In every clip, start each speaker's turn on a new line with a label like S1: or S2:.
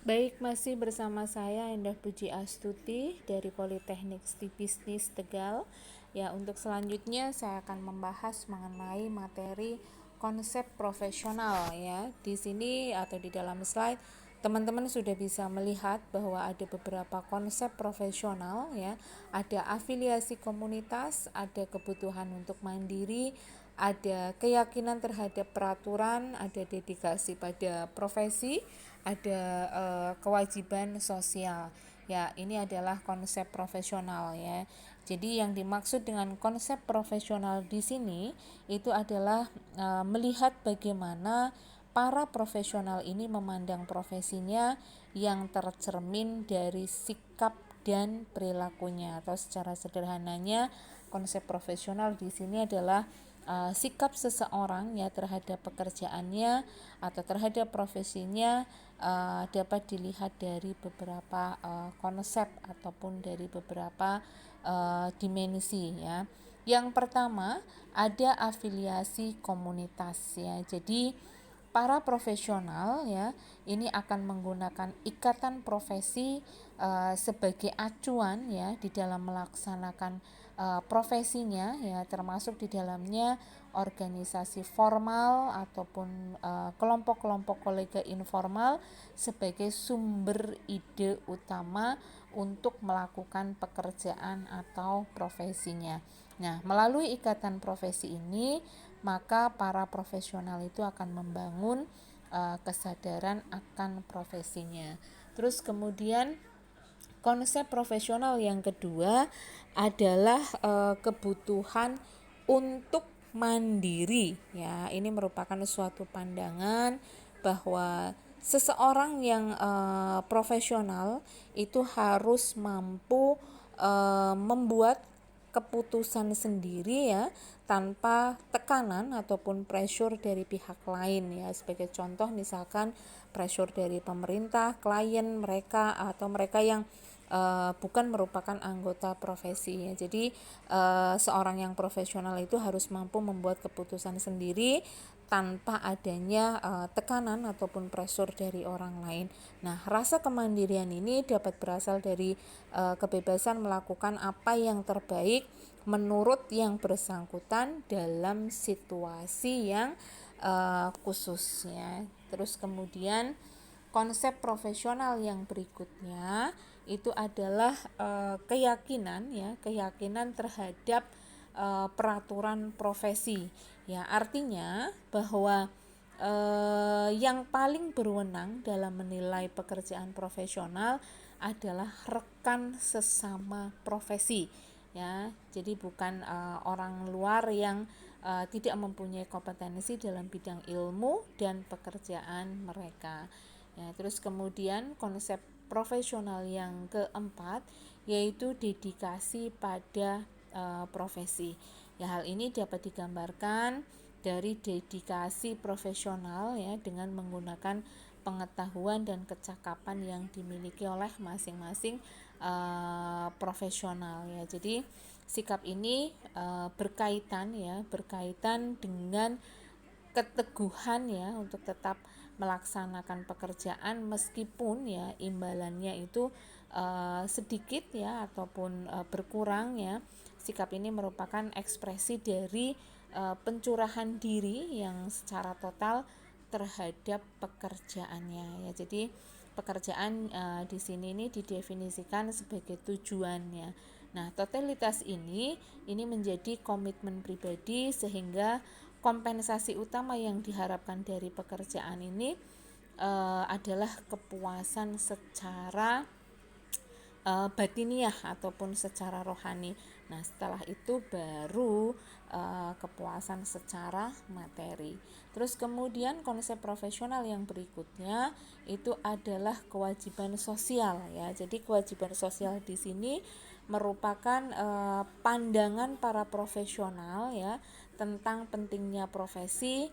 S1: Baik, masih bersama saya Endah Puji Astuti dari Politeknik Bisnis Tegal. Ya, untuk selanjutnya saya akan membahas mengenai materi konsep profesional ya. Di sini atau di dalam slide teman-teman sudah bisa melihat bahwa ada beberapa konsep profesional ya. Ada afiliasi komunitas, ada kebutuhan untuk mandiri, ada keyakinan terhadap peraturan, ada dedikasi pada profesi, ada kewajiban sosial. Ya, ini adalah konsep profesional ya. Jadi yang dimaksud dengan konsep profesional di sini itu adalah melihat bagaimana para profesional ini memandang profesinya yang tercermin dari sikap dan perilakunya, atau secara sederhananya konsep profesional di sini adalah sikap seseorang ya terhadap pekerjaannya atau terhadap profesinya dapat dilihat dari beberapa konsep ataupun dari beberapa dimensi ya. Yang pertama ada afiliasi komunitas ya. Jadi para profesional ya ini akan menggunakan ikatan profesi sebagai acuan ya di dalam melaksanakan profesinya ya, termasuk di dalamnya organisasi formal ataupun kelompok-kelompok kolega informal sebagai sumber ide utama untuk melakukan pekerjaan atau profesinya. Nah, melalui ikatan profesi ini maka para profesional itu akan membangun kesadaran akan profesinya. Terus kemudian konsep profesional yang kedua adalah kebutuhan untuk mandiri ya. Ini merupakan suatu pandangan bahwa seseorang yang profesional itu harus mampu membuat keputusan sendiri ya, tanpa tekanan ataupun pressure dari pihak lain ya. Sebagai contoh misalkan pressure dari pemerintah, klien mereka atau mereka yang bukan merupakan anggota profesi ya. Jadi seorang yang profesional itu harus mampu membuat keputusan sendiri tanpa adanya tekanan ataupun pressure dari orang lain. Nah, rasa kemandirian ini dapat berasal dari kebebasan melakukan apa yang terbaik menurut yang bersangkutan dalam situasi yang khusus ya. Terus kemudian konsep profesional yang berikutnya itu adalah keyakinan terhadap peraturan profesi. Ya, artinya bahwa yang paling berwenang dalam menilai pekerjaan profesional adalah rekan sesama profesi. Ya, jadi bukan orang luar yang tidak mempunyai kompetensi dalam bidang ilmu dan pekerjaan mereka. Ya, terus kemudian konsep profesional yang keempat yaitu dedikasi pada profesi. Ya, hal ini dapat digambarkan dari dedikasi profesional ya dengan menggunakan pengetahuan dan kecakapan yang dimiliki oleh masing-masing profesional ya. Jadi sikap ini berkaitan dengan keteguhan ya untuk tetap melaksanakan pekerjaan meskipun ya imbalannya itu sedikit ya ataupun berkurang ya. Sikap ini merupakan ekspresi dari pencurahan diri yang secara total terhadap pekerjaannya ya. Jadi pekerjaan di sini ini didefinisikan sebagai tujuannya. Nah, totalitas ini menjadi komitmen pribadi sehingga kompensasi utama yang diharapkan dari pekerjaan ini adalah kepuasan secara batiniah ataupun secara rohani. Nah, setelah itu baru kepuasan secara materi. Terus kemudian konsep profesional yang berikutnya itu adalah kewajiban sosial ya. Jadi kewajiban sosial di sini merupakan pandangan para profesional ya tentang pentingnya profesi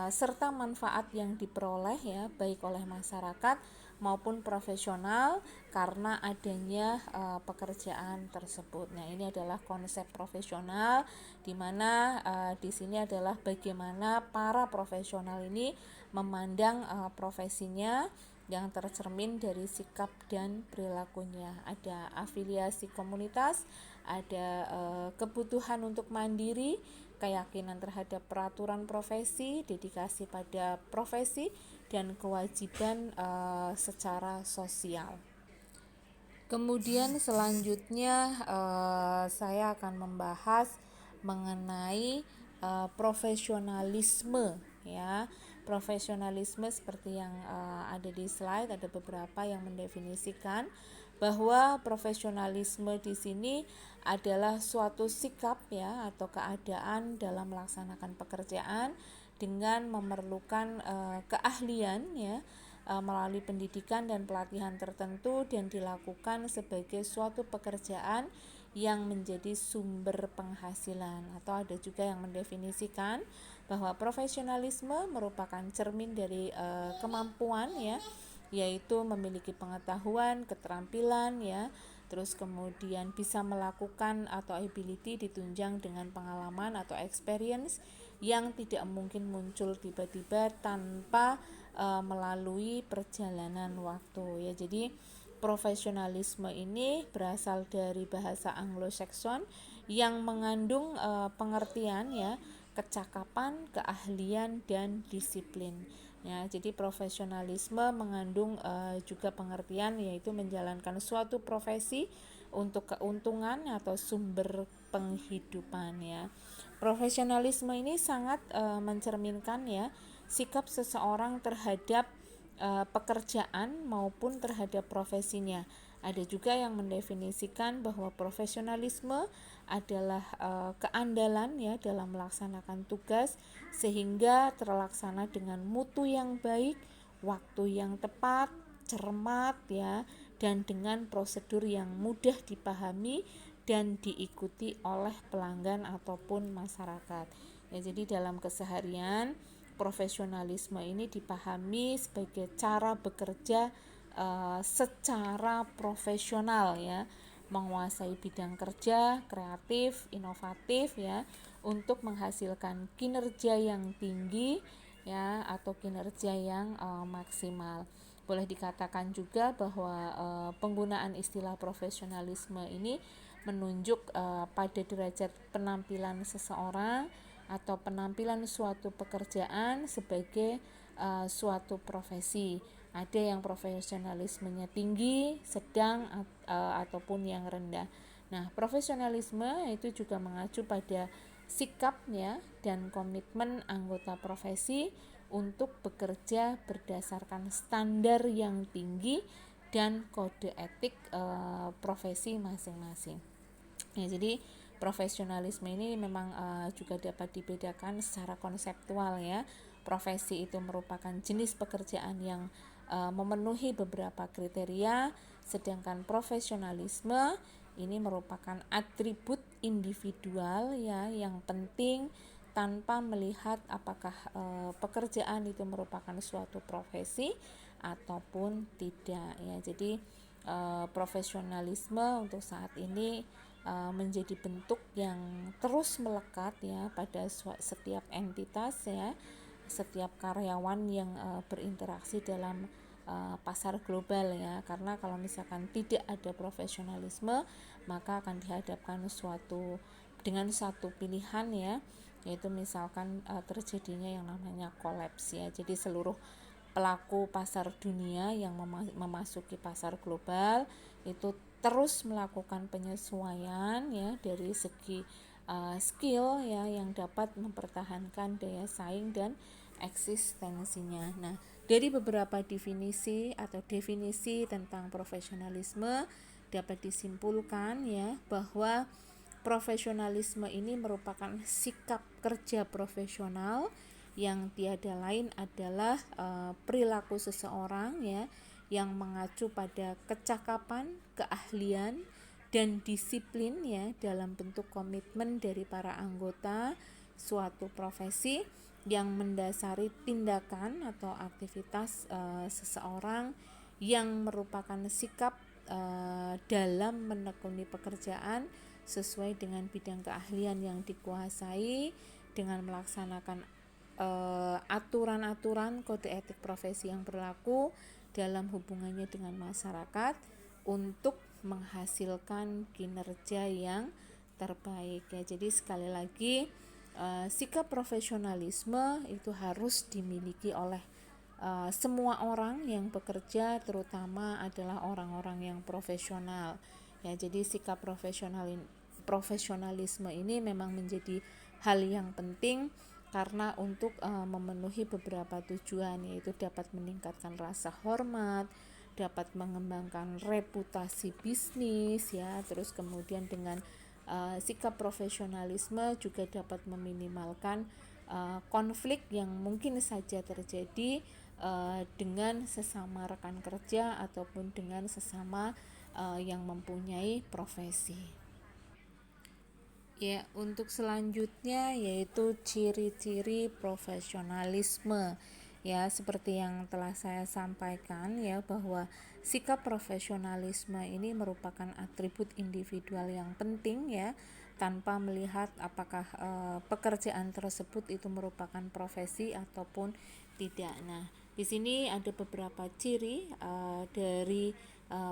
S1: serta manfaat yang diperoleh ya baik oleh masyarakat maupun profesional karena adanya pekerjaan tersebut. Nah, ini adalah konsep profesional di mana di sini adalah bagaimana para profesional ini memandang profesinya yang tercermin dari sikap dan perilakunya. Ada afiliasi komunitas, ada kebutuhan untuk mandiri, keyakinan terhadap peraturan profesi, dedikasi pada profesi, dan kewajiban secara sosial. Kemudian selanjutnya saya akan membahas mengenai profesionalisme ya. Profesionalisme seperti yang ada di slide, ada beberapa yang mendefinisikan bahwa profesionalisme di sini adalah suatu sikap ya atau keadaan dalam melaksanakan pekerjaan dengan memerlukan keahlian ya melalui pendidikan dan pelatihan tertentu dan dilakukan sebagai suatu pekerjaan yang menjadi sumber penghasilan. Atau ada juga yang mendefinisikan bahwa profesionalisme merupakan cermin dari kemampuan ya, yaitu memiliki pengetahuan, keterampilan ya, terus kemudian bisa melakukan atau ability ditunjang dengan pengalaman atau experience yang tidak mungkin muncul tiba-tiba tanpa melalui perjalanan waktu ya. Jadi profesionalisme ini berasal dari bahasa Anglo-Saxon yang mengandung pengertian ya kecakapan, keahlian dan disiplin. Ya, jadi profesionalisme mengandung juga pengertian yaitu menjalankan suatu profesi untuk keuntungan atau sumber penghidupan ya. Profesionalisme ini sangat mencerminkan ya sikap seseorang terhadap pekerjaan maupun terhadap profesinya. Ada juga yang mendefinisikan bahwa profesionalisme adalah keandalan ya dalam melaksanakan tugas sehingga terlaksana dengan mutu yang baik, waktu yang tepat, cermat ya, dan dengan prosedur yang mudah dipahami dan diikuti oleh pelanggan ataupun masyarakat. Ya, jadi dalam keseharian profesionalisme ini dipahami sebagai cara bekerja secara profesional ya, menguasai bidang kerja kreatif, inovatif ya, untuk menghasilkan kinerja yang tinggi ya atau kinerja yang maksimal. Boleh dikatakan juga bahwa penggunaan istilah profesionalisme ini menunjuk pada derajat penampilan seseorang atau penampilan suatu pekerjaan sebagai suatu profesi. Ada yang profesionalismenya tinggi, sedang ataupun yang rendah. Nah, profesionalisme itu juga mengacu pada sikapnya dan komitmen anggota profesi untuk bekerja berdasarkan standar yang tinggi dan kode etik profesi masing-masing. Ya, jadi profesionalisme ini memang juga dapat dibedakan secara konseptual ya. Profesi itu merupakan jenis pekerjaan yang memenuhi beberapa kriteria, sedangkan profesionalisme ini merupakan atribut individual ya yang penting tanpa melihat apakah pekerjaan itu merupakan suatu profesi ataupun tidak ya. Jadi profesionalisme untuk saat ini menjadi bentuk yang terus melekat ya pada setiap entitas ya, setiap karyawan yang berinteraksi dalam pasar global ya. Karena kalau misalkan tidak ada profesionalisme, maka akan dihadapkan dengan satu pilihan ya, yaitu misalkan terjadinya yang namanya kolaps ya. Jadi seluruh pelaku pasar dunia yang memasuki pasar global itu terus melakukan penyesuaian ya dari segi skill ya yang dapat mempertahankan daya saing dan eksistensinya. Nah, dari beberapa definisi tentang profesionalisme dapat disimpulkan ya bahwa profesionalisme ini merupakan sikap kerja profesional yang tiada lain adalah perilaku seseorang ya yang mengacu pada kecakapan, keahlian, dan disiplin ya dalam bentuk komitmen dari para anggota suatu profesi yang mendasari tindakan atau aktivitas seseorang yang merupakan sikap dalam menekuni pekerjaan sesuai dengan bidang keahlian yang dikuasai dengan melaksanakan aturan-aturan kode etik profesi yang berlaku dalam hubungannya dengan masyarakat untuk menghasilkan kinerja yang terbaik ya. Jadi sekali lagi sikap profesionalisme itu harus dimiliki oleh semua orang yang bekerja, terutama adalah orang-orang yang profesional ya. Jadi sikap profesionalisme ini memang menjadi hal yang penting karena untuk memenuhi beberapa tujuan, yaitu dapat meningkatkan rasa hormat, dapat mengembangkan reputasi bisnis ya, terus kemudian dengan sikap profesionalisme juga dapat meminimalkan konflik yang mungkin saja terjadi dengan sesama rekan kerja ataupun dengan sesama yang mempunyai profesi. Ya, untuk selanjutnya yaitu ciri-ciri profesionalisme. Ya, seperti yang telah saya sampaikan ya, bahwa sikap profesionalisme ini merupakan atribut individual yang penting ya, tanpa melihat apakah pekerjaan tersebut itu merupakan profesi ataupun tidak. Nah, di sini ada beberapa ciri dari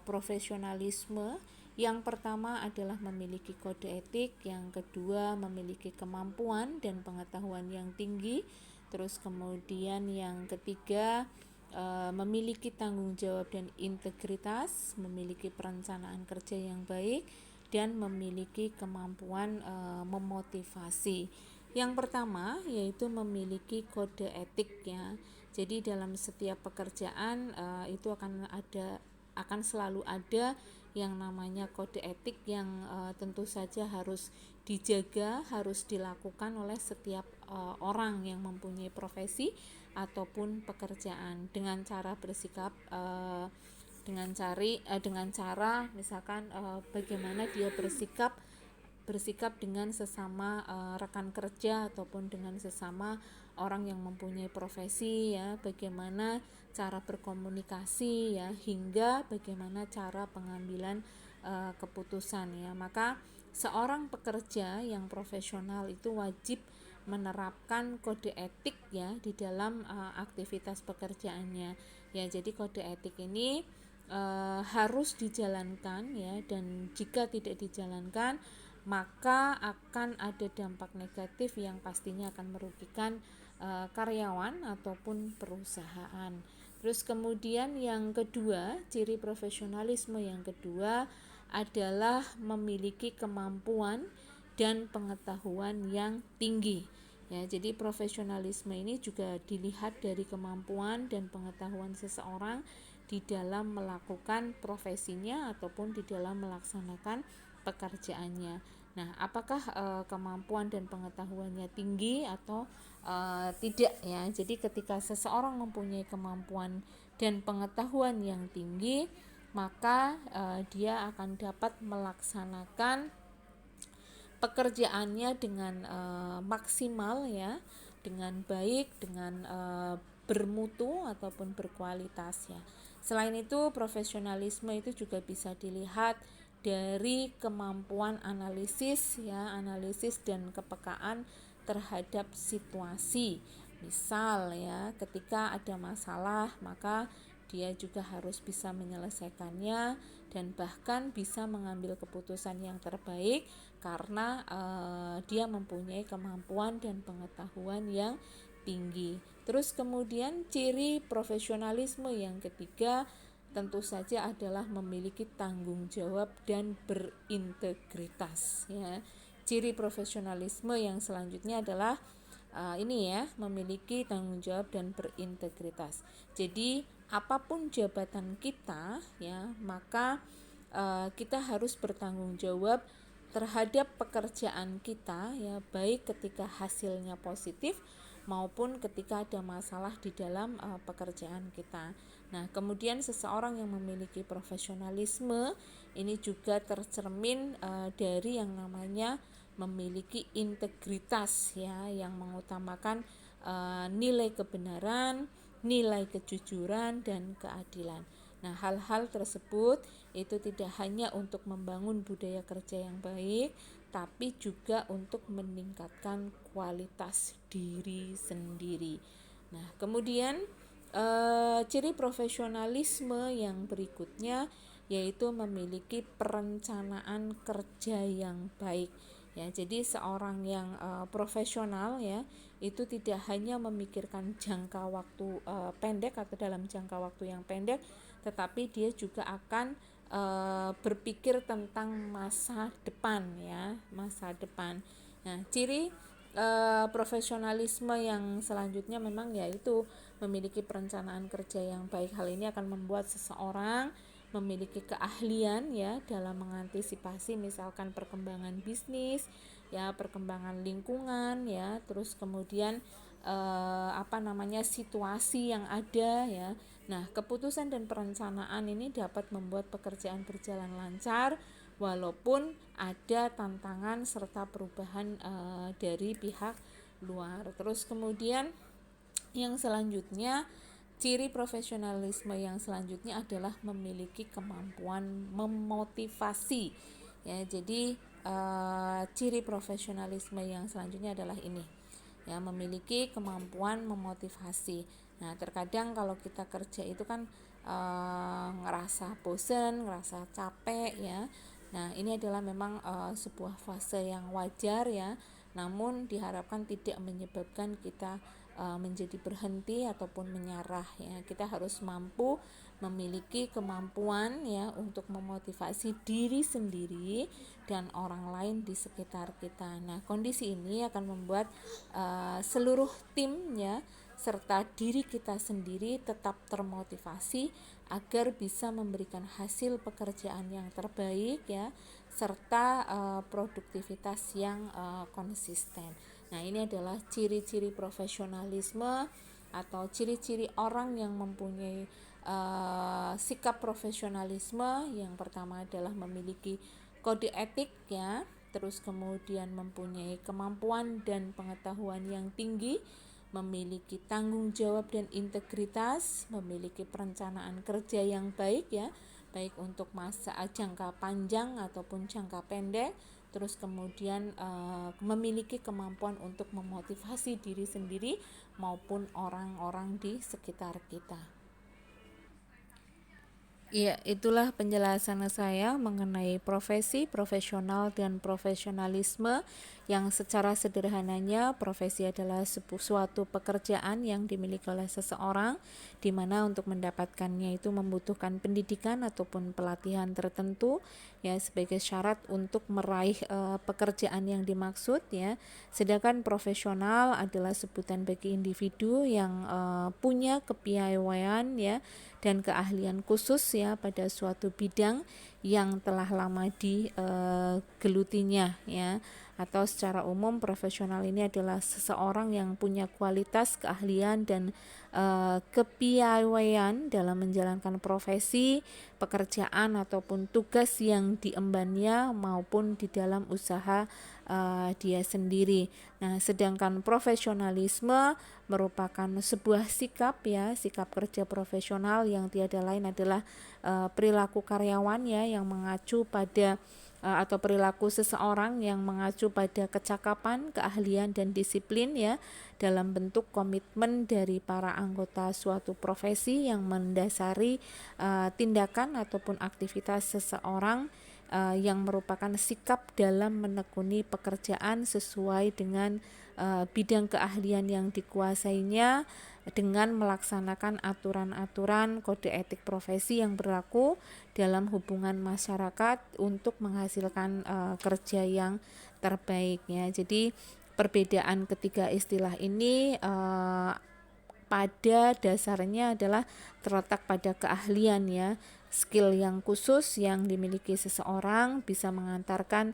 S1: profesionalisme. Yang pertama adalah memiliki kode etik, yang kedua memiliki kemampuan dan pengetahuan yang tinggi, terus kemudian yang ketiga memiliki tanggung jawab dan integritas, memiliki perencanaan kerja yang baik, dan memiliki kemampuan memotivasi. Yang pertama yaitu memiliki kode etik ya. Jadi dalam setiap pekerjaan itu akan selalu ada yang namanya kode etik yang tentu saja harus dijaga, harus dilakukan oleh setiap orang yang mempunyai profesi ataupun pekerjaan dengan cara bersikap dengan cara misalkan bagaimana dia bersikap dengan sesama rekan kerja ataupun dengan sesama orang yang mempunyai profesi ya, bagaimana cara berkomunikasi ya, hingga bagaimana cara pengambilan keputusan ya. Maka seorang pekerja yang profesional itu wajib menerapkan kode etik ya di dalam aktivitas pekerjaannya ya. Jadi kode etik ini harus dijalankan ya, dan jika tidak dijalankan maka akan ada dampak negatif yang pastinya akan merugikan karyawan ataupun perusahaan. Terus kemudian yang kedua, ciri profesionalisme yang kedua adalah memiliki kemampuan dan pengetahuan yang tinggi. Ya, jadi profesionalisme ini juga dilihat dari kemampuan dan pengetahuan seseorang di dalam melakukan profesinya ataupun di dalam melaksanakan pekerjaannya. Nah, apakah kemampuan dan pengetahuannya tinggi atau tidak ya? Jadi ketika seseorang mempunyai kemampuan dan pengetahuan yang tinggi, maka dia akan dapat melaksanakan pekerjaannya dengan maksimal ya, dengan baik, dengan bermutu ataupun berkualitas ya. Selain itu, profesionalisme itu juga bisa dilihat dari kemampuan analisis ya, analisis dan kepekaan terhadap situasi. Misal ya, ketika ada masalah maka dia juga harus bisa menyelesaikannya dan bahkan bisa mengambil keputusan yang terbaik karena dia mempunyai kemampuan dan pengetahuan yang tinggi. Terus kemudian ciri profesionalisme yang ketiga tentu saja adalah memiliki tanggung jawab dan berintegritas ya. Ciri profesionalisme yang selanjutnya adalah ini ya, memiliki tanggung jawab dan berintegritas. Jadi apapun jabatan kita ya, maka kita harus bertanggung jawab terhadap pekerjaan kita ya, baik ketika hasilnya positif maupun ketika ada masalah di dalam pekerjaan kita. Nah, kemudian seseorang yang memiliki profesionalisme ini juga tercermin dari yang namanya memiliki integritas ya, yang mengutamakan nilai kebenaran, nilai kejujuran dan keadilan. Nah, hal-hal tersebut itu tidak hanya untuk membangun budaya kerja yang baik, tapi juga untuk meningkatkan kualitas diri sendiri. Nah, kemudian ciri profesionalisme yang berikutnya yaitu memiliki perencanaan kerja yang baik. Ya, jadi seorang yang profesional ya itu tidak hanya memikirkan jangka waktu pendek atau dalam jangka waktu yang pendek, tetapi dia juga akan berpikir tentang masa depan ya, masa depan. Nah, ciri profesionalisme yang selanjutnya memang yaitu memiliki perencanaan kerja yang baik. Hal ini akan membuat seseorang memiliki keahlian ya dalam mengantisipasi misalkan perkembangan bisnis ya, perkembangan lingkungan ya, terus kemudian situasi yang ada ya. Nah, keputusan dan perencanaan ini dapat membuat pekerjaan berjalan lancar walaupun ada tantangan serta perubahan dari pihak luar. Terus kemudian yang selanjutnya, ciri profesionalisme yang selanjutnya adalah memiliki kemampuan memotivasi. Ya, jadi ciri profesionalisme yang selanjutnya adalah ini. Ya, memiliki kemampuan memotivasi. Nah, terkadang kalau kita kerja itu kan ngerasa bosen, ngerasa capek ya. Nah, ini adalah memang sebuah fase yang wajar ya. Namun diharapkan tidak menyebabkan kita menjadi berhenti ataupun menyerah ya. Kita harus mampu memiliki kemampuan ya untuk memotivasi diri sendiri dan orang lain di sekitar kita. Nah, kondisi ini akan membuat seluruh tim ya serta diri kita sendiri tetap termotivasi agar bisa memberikan hasil pekerjaan yang terbaik ya, serta produktivitas yang konsisten. Nah, ini adalah ciri-ciri profesionalisme atau ciri-ciri orang yang mempunyai sikap profesionalisme. Yang pertama adalah memiliki kode etik ya, terus kemudian mempunyai kemampuan dan pengetahuan yang tinggi, memiliki tanggung jawab dan integritas, memiliki perencanaan kerja yang baik ya, baik untuk masa jangka panjang ataupun jangka pendek. Terus kemudian memiliki kemampuan untuk memotivasi diri sendiri maupun orang-orang di sekitar kita. Iya, itulah penjelasan saya mengenai profesi, profesional, dan profesionalisme yang secara sederhananya profesi adalah suatu pekerjaan yang dimiliki oleh seseorang di mana untuk mendapatkannya itu membutuhkan pendidikan ataupun pelatihan tertentu ya sebagai syarat untuk meraih pekerjaan yang dimaksud ya. Sedangkan profesional adalah sebutan bagi individu yang punya kepiawaian ya dan keahlian khusus ya pada suatu bidang yang telah lama digelutinya ya. Atau secara umum profesional ini adalah seseorang yang punya kualitas, keahlian dan kepiawaian dalam menjalankan profesi, pekerjaan ataupun tugas yang diembannya maupun di dalam usaha dia sendiri. Nah, sedangkan profesionalisme merupakan sebuah sikap ya, sikap kerja profesional yang tiada lain adalah perilaku karyawan ya yang mengacu pada atau perilaku seseorang yang mengacu pada kecakapan, keahlian dan disiplin ya dalam bentuk komitmen dari para anggota suatu profesi yang mendasari tindakan ataupun aktivitas seseorang yang merupakan sikap dalam menekuni pekerjaan sesuai dengan bidang keahlian yang dikuasainya dengan melaksanakan aturan-aturan kode etik profesi yang berlaku dalam hubungan masyarakat untuk menghasilkan kerja yang terbaik ya. Jadi perbedaan ketiga istilah ini pada dasarnya adalah terletak pada keahlian ya. Skill yang khusus yang dimiliki seseorang bisa mengantarkan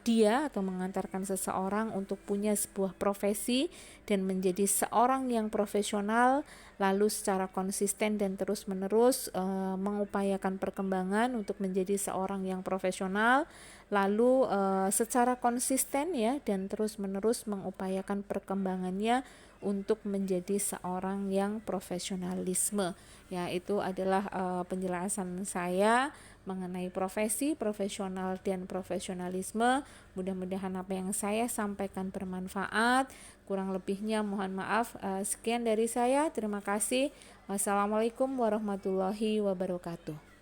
S1: dia atau mengantarkan seseorang untuk punya sebuah profesi dan menjadi seorang yang profesional, lalu secara konsisten dan terus-menerus mengupayakan perkembangan untuk menjadi seorang yang profesional, lalu secara konsisten ya dan terus-menerus mengupayakan perkembangannya untuk menjadi seorang yang profesionalisme. Ya, itu adalah penjelasan saya mengenai profesi, profesional dan profesionalisme. Mudah-mudahan apa yang saya sampaikan bermanfaat. Kurang lebihnya mohon maaf. Sekian dari saya. Terima kasih. Wassalamualaikum warahmatullahi wabarakatuh.